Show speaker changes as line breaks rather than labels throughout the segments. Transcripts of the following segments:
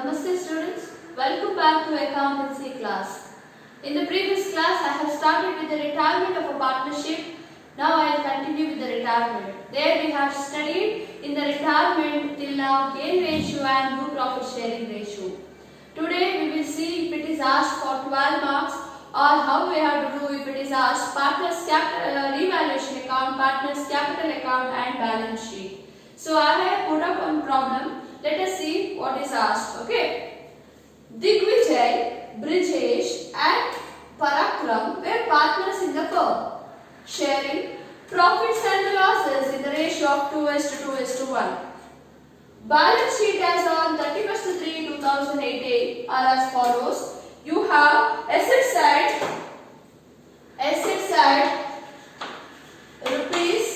Namaste students, welcome back to accountancy class. In the previous class I have started with the retirement of a partnership. Now I will continue with the retirement. There we have studied in the retirement till now gain ratio and group profit sharing ratio. Today we will see if it is asked for 12 marks or how we have to do if it is asked partners capital revaluation account, partners capital account and balance sheet. So I have put up one problem. Let us see what is asked. Okay. Digvijay, Brijesh and Parakram were partners in the firm, sharing profits and losses in the ratio of 2:2:1. Balance sheet as on 31st-3/2018 are as follows. You have asset side rupees,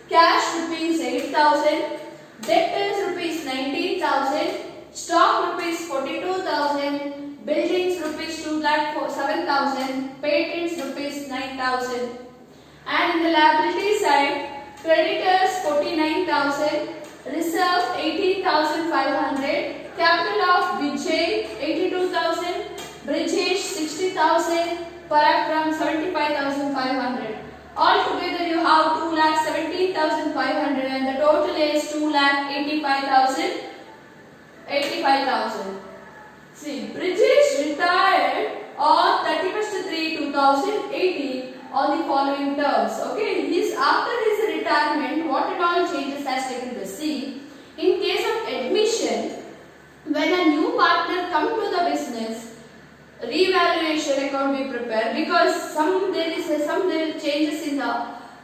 cash rupees 8,000, debtors rupees 19,000, stock rupees 42,000, buildings rupees 2,07,000, patents rupees 9,000. And in the liability side, creditors 49,000, reserve 18,500, capital of Vijay 82,000, Brijesh 60,000, Parakram 75,500. Altogether you have 2,17,500 and the total is 2,85,000. See, Brijesh retired on 31st-3/2018 on the following terms. Okay, after his retirement, what and all changes has taken place. See, in case of admission, when a new partner come to the business, revaluation account we prepare because there will changes in the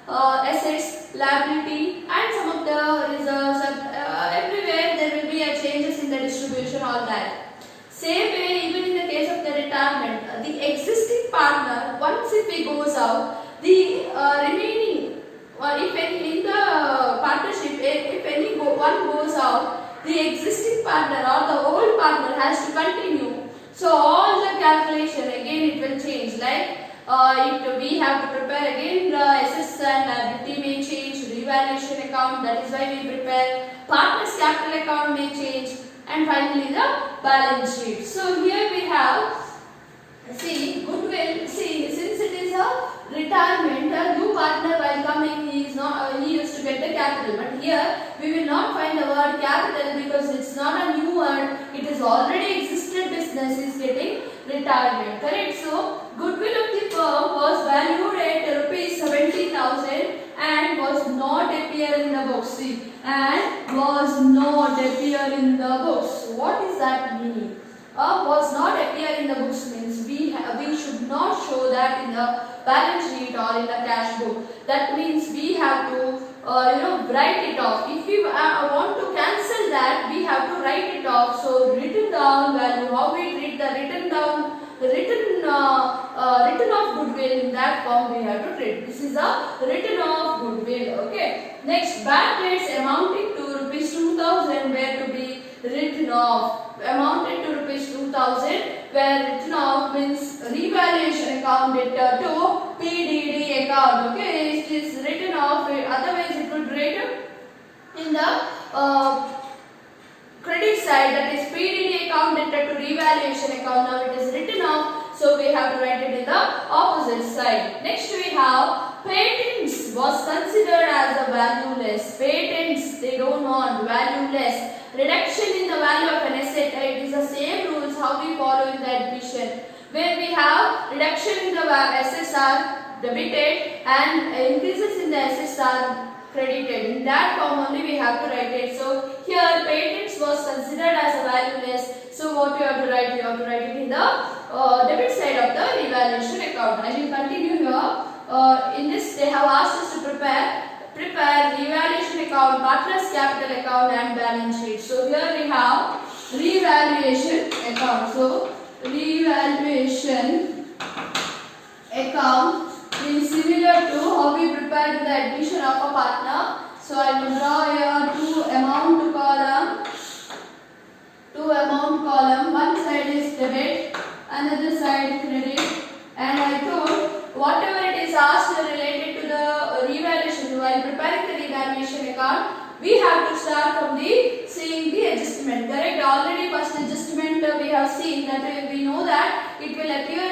assets, liability and some of the reserves. Everywhere there will be a changes in the distribution, all that. Same way, even in the case of the retirement, the existing partner, once if he goes out, the remaining, if any in the partnership, if one goes out, the existing partner or the old partner has to continue. So all the calculation again it will change. Like if we have to prepare again the assets and liability may change, revaluation account, that is why we prepare partners capital account may change, and finally the balance sheet. So here we have, see, goodwill. See, since it is a retirement, a new partner while coming, he used to get the capital, but here we will not find the word capital because it's not a new word, it is already existed business is getting retirement, correct? So goodwill of the firm was valued at rupees 70,000 and was not appear in the books. See, and was not appear in the books. What is that meaning? Was not appear in the books means we should not show that in the balance sheet or in the cash book. That means we have to write it off. If we want to cancel that, we have to write it off. So written down value, how we treat the written off goodwill, in that form we have to treat. This is a written off goodwill. Okay. Next, bad debts amounting to rupees 2,000 were to be written off. Amounted to rupees 2,000 where written off means revaluation account debtor to PDD account. Okay, it is written off. Otherwise, it would written in the credit side, that is PDD account debtor to revaluation account. Now it is written off, so we have to write it in the opposite side. Next we have patents was considered as a valueless. Patents they don't want valueless. Reduction in the value of an asset, it is the same rules how we follow in the admission. Where we have reduction in the assets are debited and increases in the assets are credited. In that form only we have to write it. So here patents was considered as a valueless. So what you have to write? You have to write it in the debit side of the revaluation account. I will continue here. In this they have asked us to prepare revaluation account, partners capital account and balance sheet. So here we have revaluation account. So revaluation account is similar to how we prepare the admission of a partner. So I will draw here two amount column. One side is debit, another side credit, and I told whatever it is asked related to the revaluation, while preparing the revaluation account, we have to start from the seeing the adjustment. Correct? Already first adjustment seen that we know that it will appear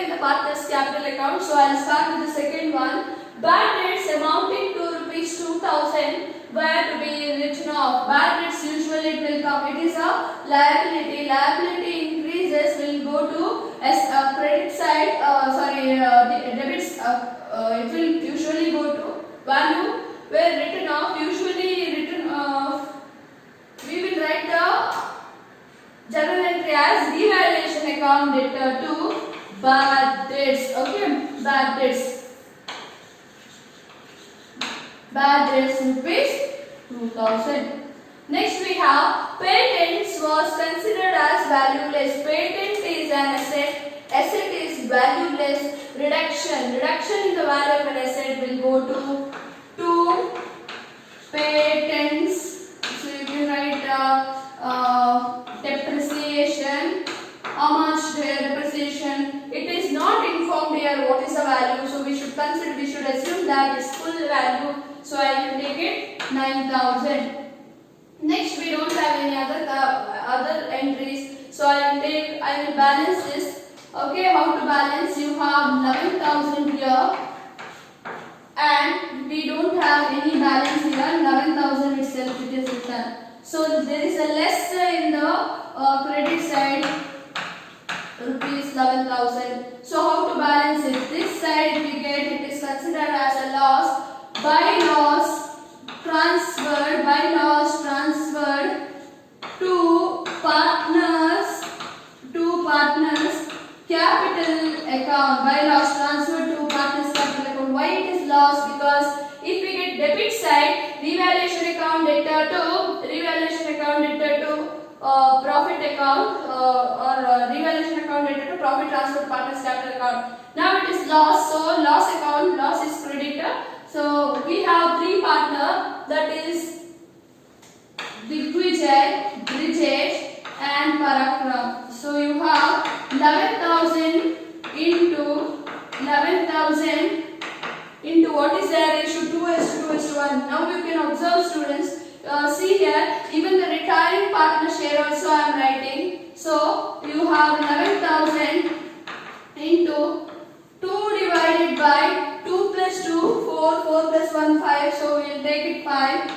in the partner's capital account. So I'll start with the second one. Bad debts amounting to rupees 2000 were to be written off. Bad debts usually it will come. It is a liability. Liability increases will go to as credit side. Debits. It will usually go to value where written off. Usually written off. We will write the journal entry as revaluation account debtor to bad debts. Okay, bad debts. Bad debts rupees 2000. Next we have patents was considered as valueless. Patent is an asset. Asset is valueless. Reduction. Reduction in the value of an asset will go to 2 patents. So you can write depreciation. How much depreciation? It is not informed here what is the value. So we should consider. We should assume that is full value. So I will take it 9,000. Next we don't have any other entries. So I will balance this. Okay, how to balance? You have 11,000 here, and we don't have any balance here. 11,000 itself it is written. So there is a less in the credit side, rupees 11,000. So how to balance it? This side if we get, it is considered as a loss. By loss transferred to partners capital account. By loss transferred to partners capital account. Why it is loss? Because if we get debit side, revaluation account debtor to profit account or revaluation account debtor to profit transfer to partners capital account. Now it is loss, so loss account, loss is creditor. So we have three partner, that is Digvijay, Brijesh and Parakram. So you have 11,000 into what is their ratio? 2:1. Now you can observe students. See here, even the retiring partner share also I am writing. So you have 11,000 into 2 divided by 2 plus 2, 4, 4 plus 1, 5. So we will take it 5.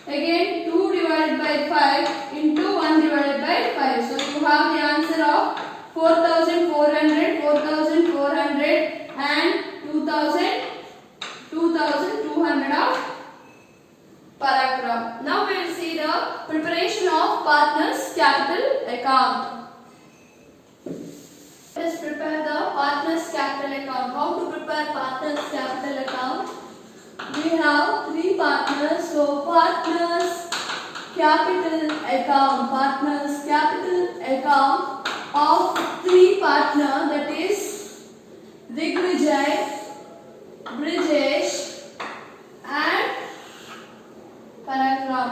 Again 2 divided by 5 into 1 divided by 5. So you have the answer of 4,400, 4,400 and 2,200 of Parakram. Now we will see the preparation of partners capital account. Let us prepare the partners capital account. How to prepare partners capital account? We have three partners. So partners capital account of three partner, that is Digvijay, Brijesh and Parakram.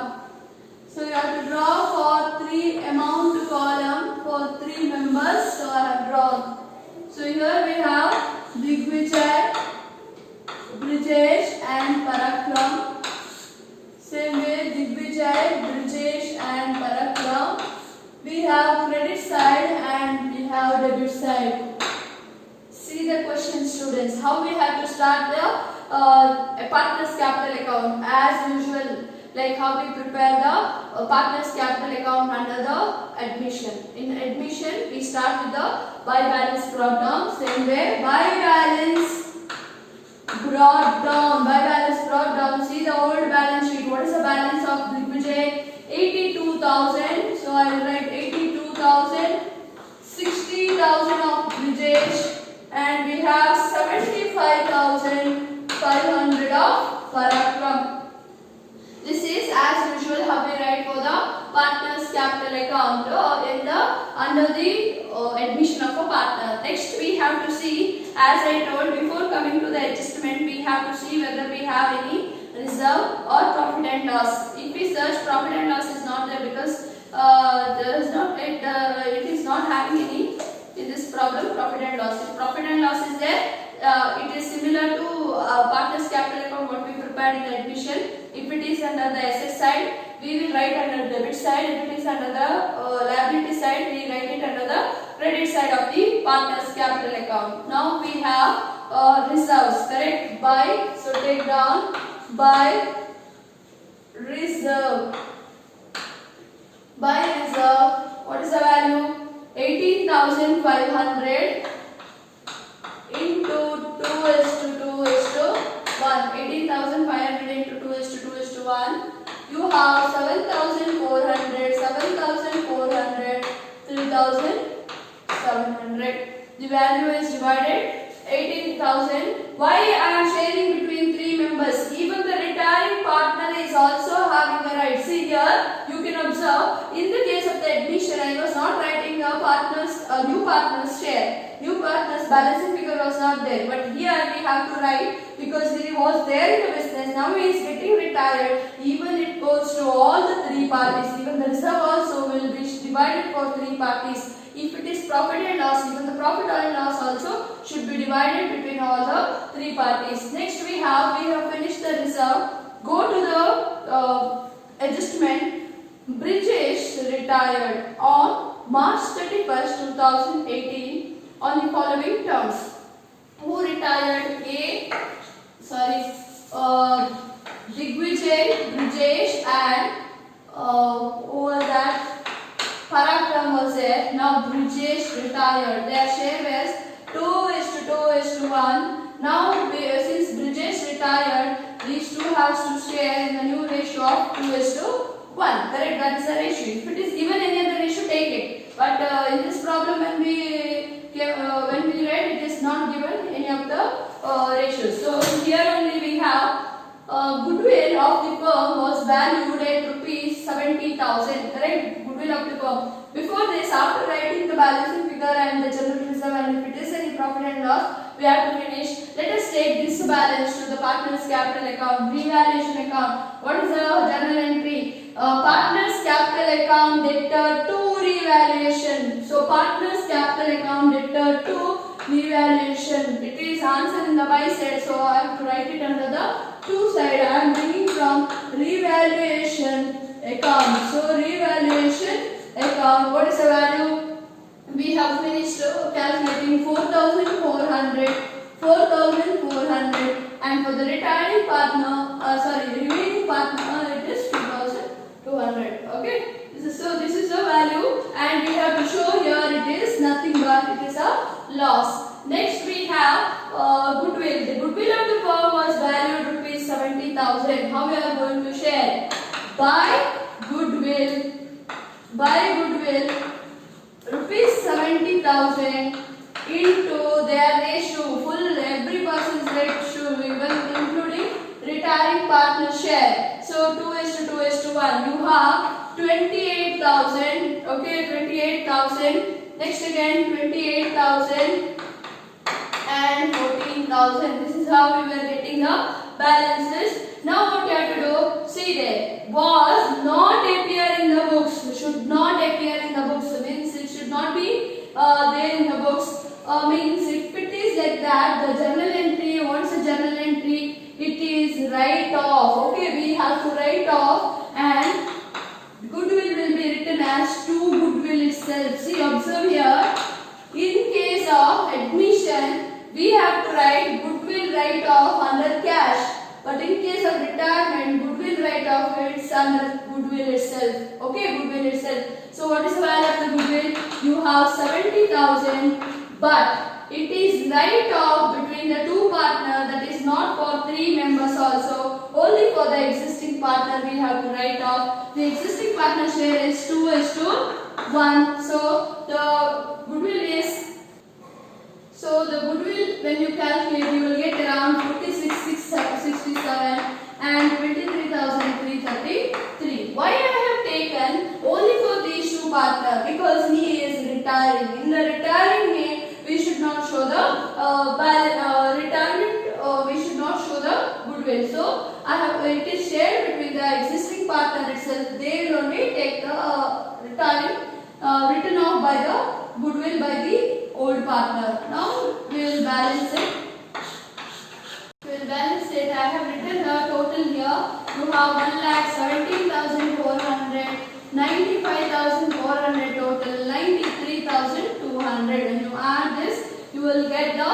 So you have to draw for three amount column for three members. So I have drawn. So here we have Digvijay, Brijesh and Parakram. Same way Digvijay, Brijesh and Parakram. We have credit side and we have debit side. See the question, students. How we have to start the partners capital account as usual. Like how we prepare the partners capital account under the admission. In admission, we start with the by balance brought down. Same way, by balance brought down. See the old balance sheet. What is the balance of Digvijay? 82,000. So I will write 82,000. 60,000 of Brijesh, and we have 75,500 of Parakram. This is as usual how we write for the partners capital account under the admission of a partner. Next we have to see, as I told before coming to the adjustment, we have to see whether we have any reserve or profit and loss. If we search, profit and loss is not there because it is not having any in this problem profit and loss. If profit and loss is there, it is similar to partners capital account what we prepared in the admission. If it is under the asset side, we will write under debit side. If it is under the liability side, credit side of the partner's capital account. Now we have reserves, correct? By, so take down by reserve. By reserve, what is the value? 18,500 into 2 is to 2 is to 1. 18,500 into 2 is to 2 is to 1. You have 7,400, 7,400, 3,700. The value is divided 18,000. Why I am sharing between three members? Even the retiring partner is also having a right. See here, you can observe in the case of the admission, I was not writing a new partner's share. New partner's balancing figure was not there. But here we have to write because he was there in the business. Now he is getting retired. Even it goes to all the three parties. Even the reserve also will be divided for three parties. If it is profit and loss, even the profit and loss also should be divided between all the three parties. Next we have finished the reserve. Go to the adjustment. Bridges retired on March 31st, 2018 on the following terms. Who retired? Digvijay, Brijesh and who was that? Parakram was there. Now Brijesh retired. Their share was 2 is to 2 is to 1. Now since Brijesh retired, these two have to share in the new ratio of 2 is to 1. Correct? That is the ratio. If it is given any other ratio, take it. But in this problem, when we read, it is not given any of the ratios. So here only we have goodwill of the firm was valued at rupees 70,000. Correct? Goodwill of the firm. Before this, after writing the balancing figure and the general reserve, and if it is any profit and loss, we have to finish. Let us take this balance to the partner's capital account, revaluation account. What is the journal entry? Partner's capital account debtor to revaluation. So partner's capital account debtor to revaluation. It is answered in the by side, so I have to write it under the to side. I am bringing from revaluation account. So revaluation account. What is the value? We have finished calculating 4,400, 4,400, and for the retiring partner, remaining partner, it is 2,200. Okay. This is the value, and we have to show here it is nothing but it is a loss. Next we have goodwill. The goodwill of the firm was valued rupees 70,000. How we are going to share? By goodwill rupees 70,000 into their ratio, full every person's ratio, even including retiring partner share. So 2 is to 2 is to 1. You have 28,000. Okay, 28,000. Next again 28,000 and 14,000. This is how we were getting the balances. Now what you have to do? See there. Was not appear in the books. Should not appear in the books. Means it should not be there in the books. Means if it is like that, the journal entry, once a journal entry, it is write off. Okay, we have to write off, and goodwill will be written as to goodwill itself. See, observe here. In case of admission, we have to write goodwill write off under cash. But in case of retirement, goodwill write off it's under goodwill itself. Okay, goodwill itself. So what is the value of the goodwill? You have 70,000, but it is write off between the two partners. That is not for three members also. Only for the existing partner we have to write off. The existing partner share is 2 is to 1. So the goodwill when you calculate, you will get around 46,667 and 23,333. Why I have taken only for these two partners? Because he is retiring. In the retiring name, we should not show the retirement. We should not show the goodwill. So it is shared between the existing partner itself. They will only take the retiring written off by the goodwill by the old partner. Now we will balance it. I have written the total here. You have 1,17,400, 95,400 total, 93,200. will get the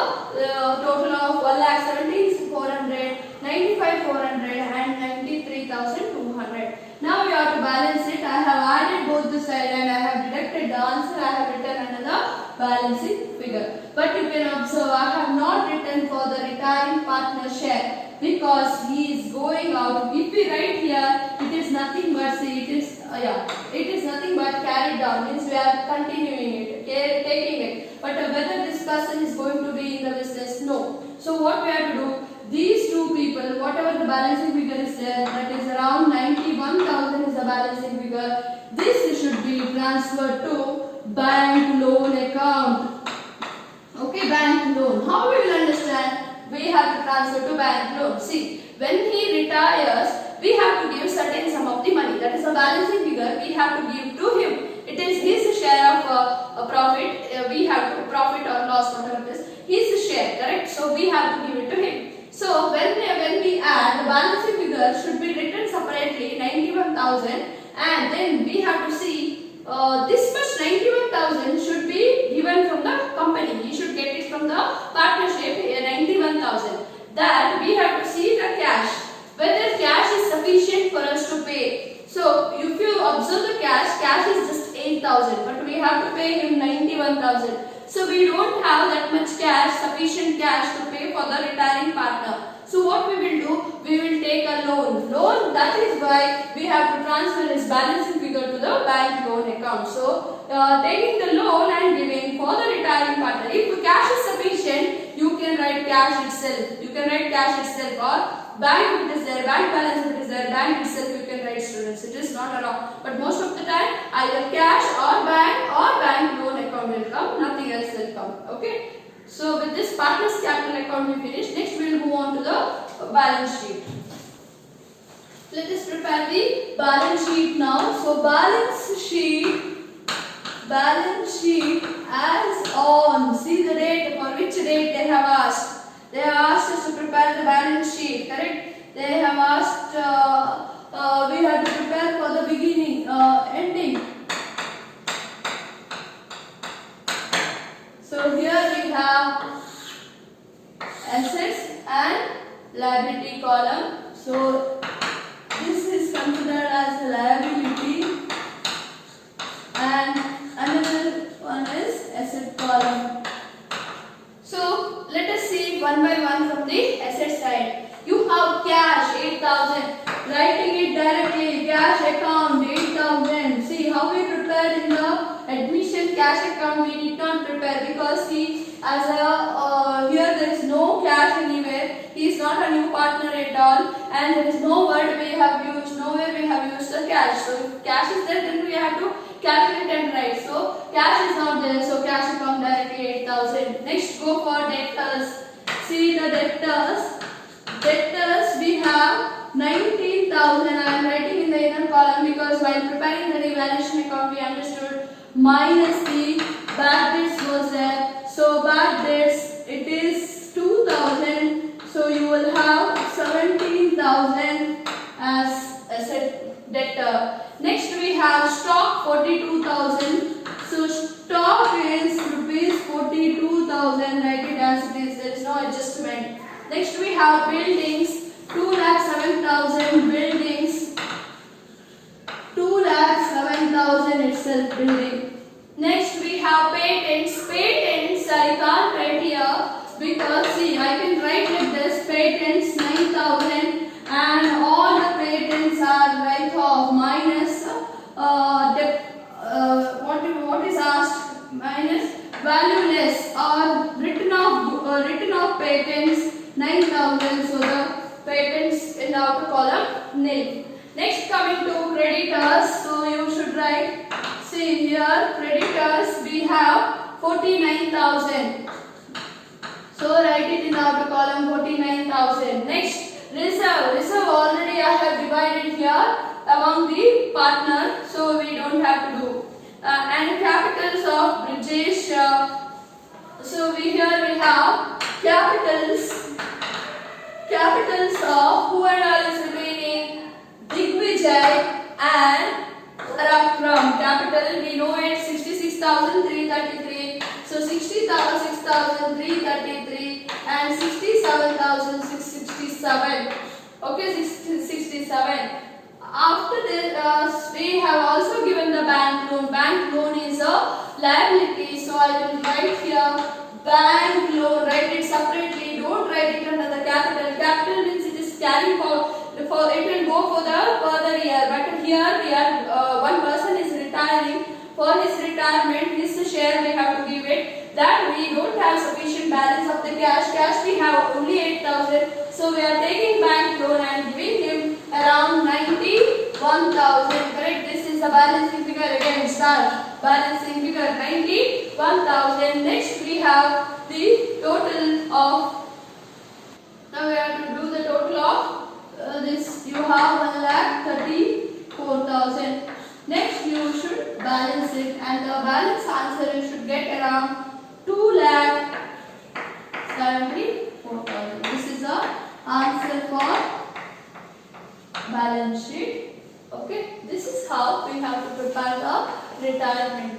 total of 1,70,400, 95,400 and 93,200. Now we have to balance it. I have added both the side and I have deducted the answer. I have written another balancing figure. But you can observe I have not written for the retiring partner share because he is going out. If we write here, it is nothing but see it is nothing but carried down, means we are continuing it, taking it. But whether this person is going to be in the business, no. So what we have to do, these two people, whatever the balancing figure is there, that is around 91,000 is the balancing figure. This should be transferred to bank loan account. Okay, bank loan. How we will understand? We have to transfer to bank loan. See, when he retires, we have to give certain sum of the money. That is a balancing figure we have to give to him. It is his share of a profit. We have to profit or loss, whatever it is. His share, correct? So we have to give it to him. So when we add, the balancing figure should be written separately, 91,000, and then we have to see this much 91,000 should be given from the company. He should get it from the partnership, 91,000. That we have to see the cash, whether cash is sufficient for us to pay. So if you observe the cash is just 8,000, but we have to pay him 91,000. So we don't have that much cash, sufficient cash to pay for the retiring partner. So what we will do, we will take a loan. That is why we have to transfer his balancing figure to the bank loan account. So taking the loan and giving for the retiring partner. If cash is sufficient, you can write cash itself. You can write cash itself, or bank if it is there, bank balance if it is there, bank itself you can write, students. It is not wrong. But most of the time either cash or bank loan account will come, nothing else will come. Okay. So with this partners capital account we finish. Next we will move on to the balance sheet. Let us prepare the balance sheet now. So balance sheet as on. See the date, for which date they have asked. They have asked us to prepare the balance sheet, correct? They have asked we have to prepare for the beginning, ending. So here we have assets and liability column. So this is considered as a liability and another one is asset column. So let us see one by one from the asset side. You have cash 8,000, writing it directly, cash account 8,000. See how we prepared in the admission cash account. We did not prepare because he as a here there is no cash anywhere. He is not a new partner at all, and there is no word we have used. Nowhere we have used the cash. So if cash is there, then we have to calculate and write. So cash is not there. So cash account directly 8,000. Next go for debtors. See the debtors. Debtors we have 19,000. I am writing in the inner column because while preparing the revaluation account we understood minus the bad debts was there. So bad debts it is 2,000. So you will have 17,000 as asset debtor. Next we have stock 42,000. So stock is rupees 42,000. Write it as it is. There is no adjustment. Next we have buildings 2,07,000 buildings. 2,07,000 itself building. Next we have patents. Patents I can't write here because see I can write like this. Patents 9,000 and all the patents are write off minus what is asked minus valueless or written off patents 9,000. So the patents in the outer column nil. Next coming to creditors. So you should write, see here creditors we have 49,000. So write it in the outer column 49,000. Next reserve. Reserve already I have divided here among the partner. So we don't have to do. And capitals of Brijesh. So here we have capitals of who and all is remaining, Digvijay and Parakram. Capital we know it 66,333. So 66,333 66,333 and 67,667. Okay, 67. After this, we have also given the bank loan. Bank loan is a liability, so I will write here bank loan. Write it separately. Don't write it under the capital. Capital means it is carrying for it will go for the further year. But here we are one person is retiring. For his retirement, his share we have to give it. That we don't have sufficient balance of the cash. Cash we have only 8,000. So we are taking bank loan and giving him around 91,000. Correct? This is the balancing figure. Again start. Balancing figure 91,000. Next we have the total of. Now we have to do the total of this. You have 1,34,000. Next you should balance it, and the balance answer you should get around 2,74,000. This is the answer for balance sheet. Okay, this is how we have to prepare the retirement.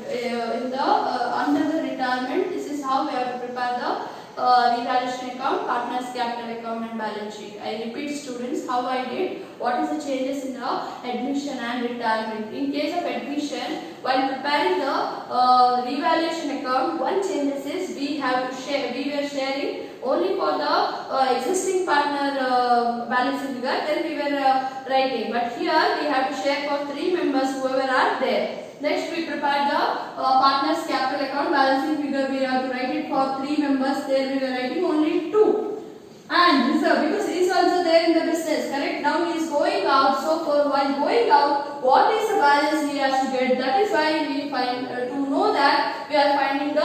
Under the retirement, this is how we have to prepare the revaluation account, partners capital account and balance sheet. I repeat students how I did. What is the changes in the admission and retirement? In case of admission, while preparing the revaluation account, one changes is we have to share. We were sharing only for the existing partner balancing figure. Then we were writing. But here we have to share for 3 members whoever are there. Next we prepare the partners capital account balancing figure. We have to write it for 3 members. There we were writing only 2. And reserve, because he is also there in the business, correct? Now he is going out. So for while going out, what is the balance he has to get? That is why we find to know that we are finding the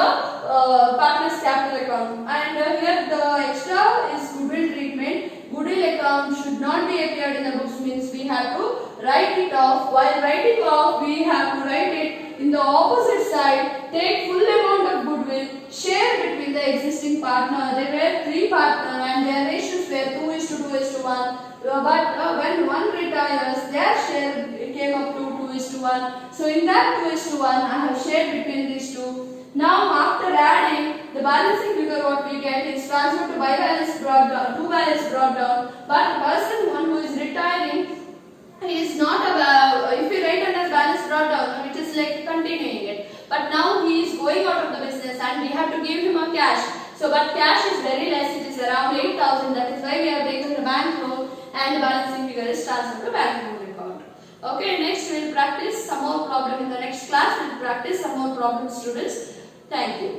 partners capital account. And here the extra is goodwill treatment. Goodwill account should not be appeared in the books, means we have to write it off. While writing off, we have to write it in the opposite side. Take full amount of goodwill, share between the existing partner. There were 3 partners and their ratios were 2:2:1. But when one retires, their share came up to 2:1. So in that 2:1, I have shared between these 2. Now after adding, the balancing figure what we get is transferred to by balance brought down, 2 balance brought down. But the person one who is retiring, he is not if we write under balance brought down, which is like continuing it. But now he is going out of the business and we have to give him a cash. So but cash is very less, it is around 8,000. That is why we have taken the bank loan and the balancing figure is transferred to bank loan account. Okay, next we will practice some more problem in the next class. We will practice some more problems, students. Thank you.